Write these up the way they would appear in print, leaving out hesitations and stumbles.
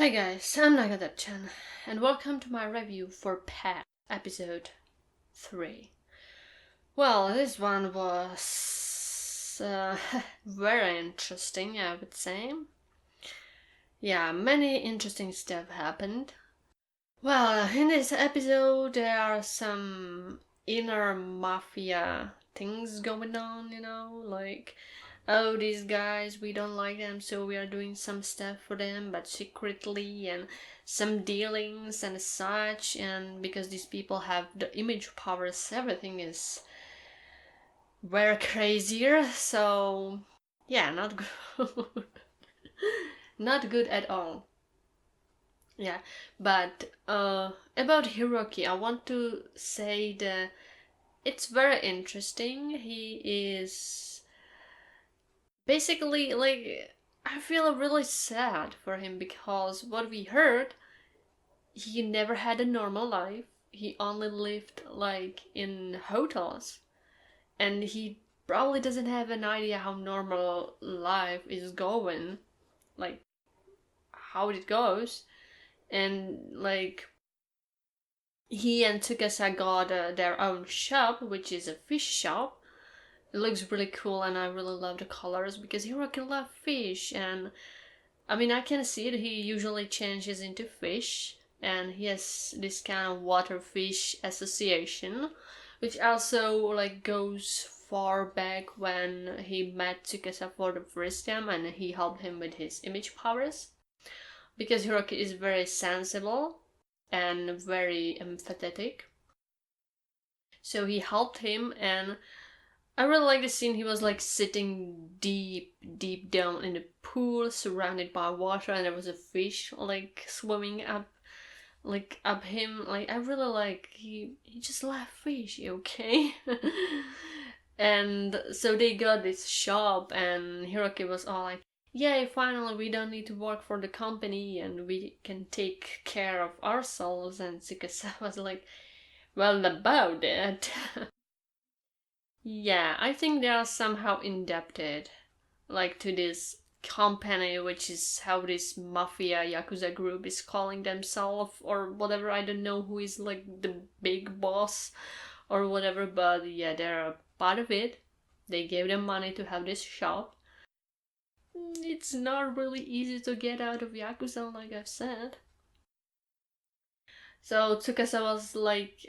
Hi guys, I'm Nagadir-chan, and welcome to my review for Path episode 3. Well, this one was very interesting, I would say. Yeah, many interesting stuff happened. Well, in this episode there are some inner mafia things going on, like, oh, these guys, we don't like them, so we are doing some stuff for them, but secretly, and some dealings and such, and because these people have the image powers, everything is very crazier, so yeah, not good. Not good at all. Yeah, but about Hiroki, I want to say that it's very interesting. He is basically like, I feel really sad for him because what we heard, he never had a normal life. He only lived like in hotels, and he probably doesn't have an idea how normal life is going, like how it goes, and like he and Tsukasa got their own shop, which is a fish shop. It looks really cool, and I really love the colors because Hiroki loves fish. And I mean, I can see it. He usually changes into fish, and he has this kind of water fish association, which also like goes far back when he met Tsukasa for the first time, and he helped him with his image powers. Because Hiroki is very sensible and very empathetic. So he helped him, and I really like the scene. He was like sitting deep down in the pool, surrounded by water, and there was a fish like swimming up, like up him. Like, I really like, he just loved fish, okay? And so they got this shop, and Hiroki was all like, yay, finally we don't need to work for the company and we can take care of ourselves. And Tsukasa was like, well, about that. Yeah, I think they are somehow indebted, like, to this company, which is how this mafia yakuza group is calling themselves, or whatever. I don't know who is like the big boss or whatever, but yeah, they're a part of it. They gave them money to have this shop. It's not really easy to get out of yakuza, like I've said. So Tsukasa was like,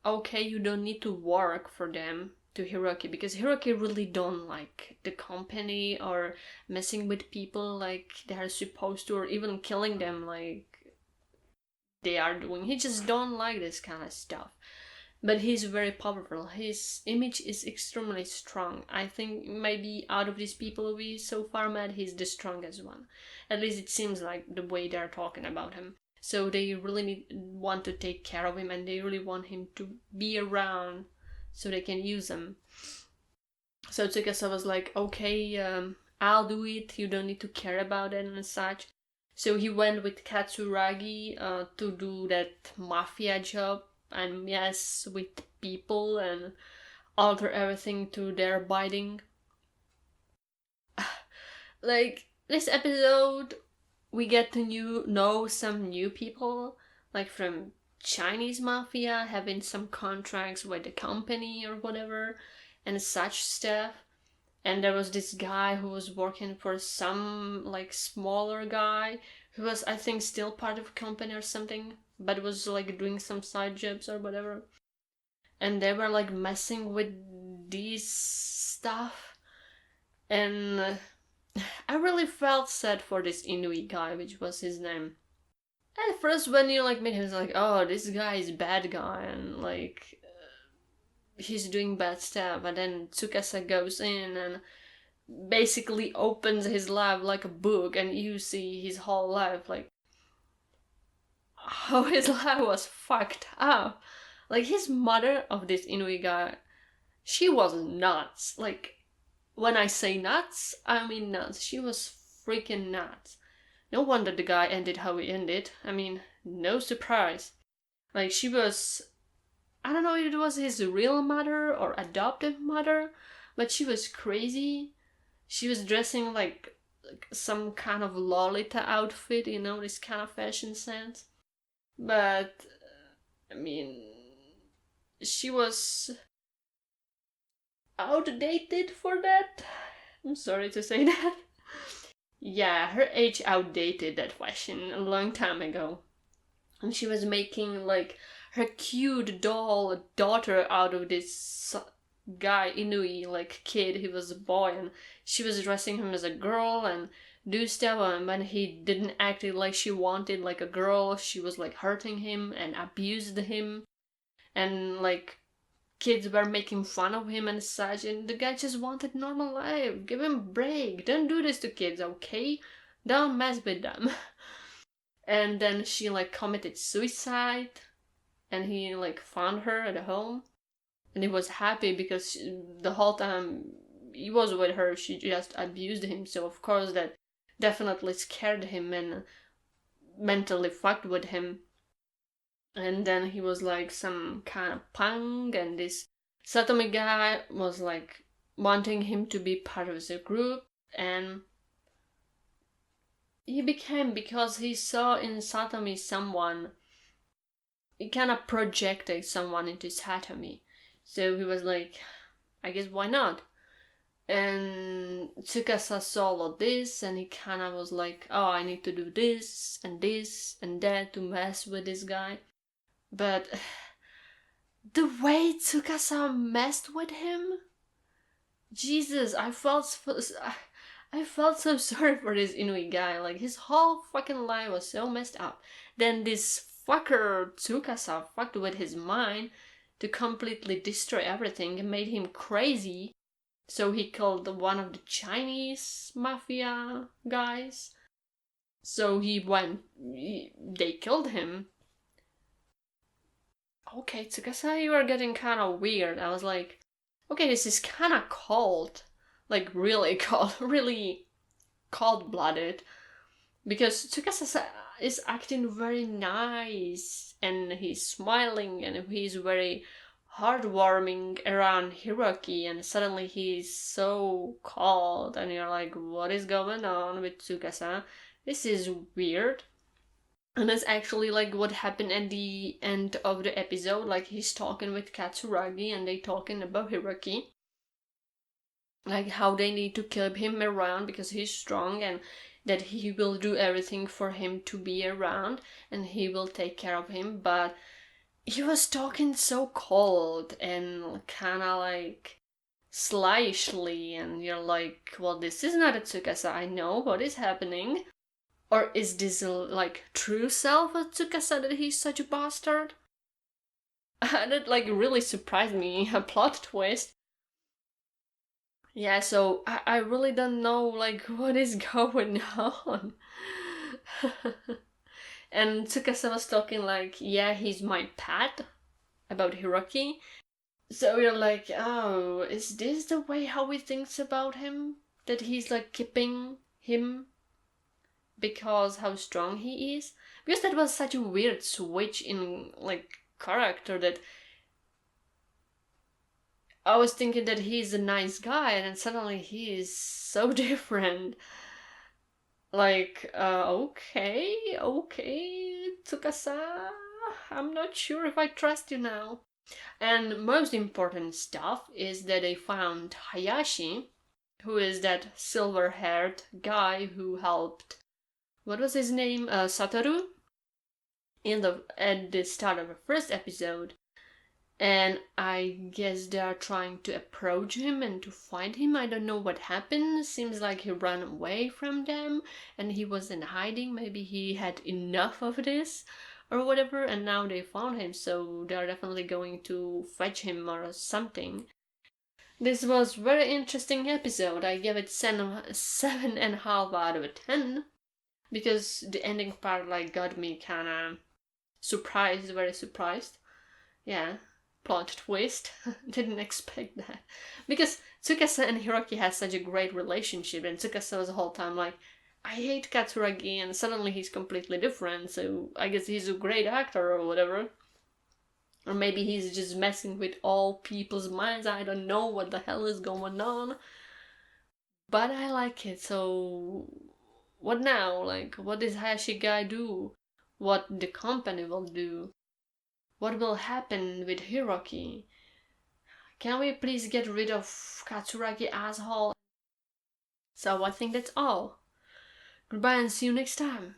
okay, you don't need to work for them, to Hiroki, because Hiroki really don't like the company or messing with people like they are supposed to, or even killing them like they are doing. He just don't like this kind of stuff. But he's very powerful. His image is extremely strong. I think maybe out of these people we so far met, he's the strongest one. At least it seems like the way they're talking about him. So they really want to take care of him, and they really want him to be around so they can use him. So Tsukasa was like, okay, I'll do it. You don't need to care about it and such. So he went with Katsuragi to do that mafia job and mess with people and alter everything to their biting. Like, this episode, we get to know some new people, like from Chinese mafia, having some contracts with the company or whatever, and such stuff. And there was this guy who was working for some like smaller guy who was, I think, still part of a company or something, but was like doing some side jobs or whatever. And they were like messing with these stuff, and I really felt sad for this Inuit guy, which was his name. At first, when you like meet him, it's like, oh, this guy is bad guy, and like he's doing bad stuff. And then Tsukasa goes in and basically opens his life like a book, and you see his whole life, like how his life was fucked up. Like, his mother of this Inuit guy, she was nuts. Like, when I say nuts, I mean nuts. She was freaking nuts. No wonder the guy ended how he ended. I mean, no surprise. Like, she was, I don't know if it was his real mother or adoptive mother, but she was crazy. She was dressing like some kind of Lolita outfit, this kind of fashion sense. But, I mean, she was outdated for that. I'm sorry to say that. Yeah, her age outdated that fashion a long time ago. And she was making like her cute doll daughter out of this guy Inui like kid. He was a boy, and she was dressing him as a girl and do stuff. And when he didn't act like she wanted like a girl, she was like hurting him and abused him, and like kids were making fun of him and such. And the guy just wanted normal life. Give him a break. Don't do this to kids, okay? Don't mess with them. And then she like committed suicide, and he like found her at home, and he was happy because the whole time he was with her, she just abused him. So of course that definitely scared him and mentally fucked with him. And then he was like some kind of punk, and this Satomi guy was like wanting him to be part of the group, and he became, because he saw in Satomi someone, he kind of projected someone into Satomi. So he was like, I guess why not? And Tsukasa saw all of this, and he kind of was like, oh, I need to do this and that to mess with this guy. But the way Tsukasa messed with him, Jesus, I felt so sorry for this Inui guy. Like, his whole fucking life was so messed up. Then this fucker Tsukasa fucked with his mind to completely destroy everything and made him crazy. So he killed one of the Chinese mafia guys. So they killed him. Okay, Tsukasa, you are getting kind of weird. I was like, okay, this is kind of cold. Like, really cold, really cold-blooded. Because Tsukasa is acting very nice, and he's smiling, and he's very heartwarming around Hiroki, and suddenly he's so cold, and you're like, what is going on with Tsukasa? This is weird. And that's actually like what happened at the end of the episode. Like, he's talking with Katsuragi, and they talking about Hiroki, like how they need to keep him around because he's strong, and that he will do everything for him to be around, and he will take care of him. But he was talking so cold and kind of like slyishly, and you're like, well, this is not a Tsukasa I know. What is happening? Or is this like true self of Tsukasa, that he's such a bastard? That like really surprised me. A plot twist. Yeah, so I really don't know like what is going on. And Tsukasa was talking like, yeah, he's my pet, about Hiroki. So you're like, oh, is this the way how he thinks about him? That he's like keeping him because how strong he is? Because that was such a weird switch in like character, that I was thinking that he's a nice guy, and then suddenly he is so different. Like, okay, Tsukasa, I'm not sure if I trust you now. And most important stuff is that they found Hayashi, who is that silver-haired guy who helped, what was his name, Satoru, at the start of the first episode. And I guess they are trying to approach him and to find him. I don't know what happened. Seems like he ran away from them and he was in hiding. Maybe he had enough of this or whatever, and now they found him, so they're definitely going to fetch him or something. This was very interesting episode. I give it 7.5 out of 10, because the ending part like got me kinda surprised, very surprised. Yeah. Plot twist. Didn't expect that. Because Tsukasa and Hiroki has such a great relationship, and Tsukasa was the whole time like, I hate Katsuragi, and suddenly he's completely different, so I guess he's a great actor or whatever. Or maybe he's just messing with all people's minds. I don't know what the hell is going on. But I like it, so what now? Like, what does Hayashi guy do? What the company will do? What will happen with Hiroki? Can we please get rid of Katsuragi asshole? So I think that's all. Goodbye and see you next time.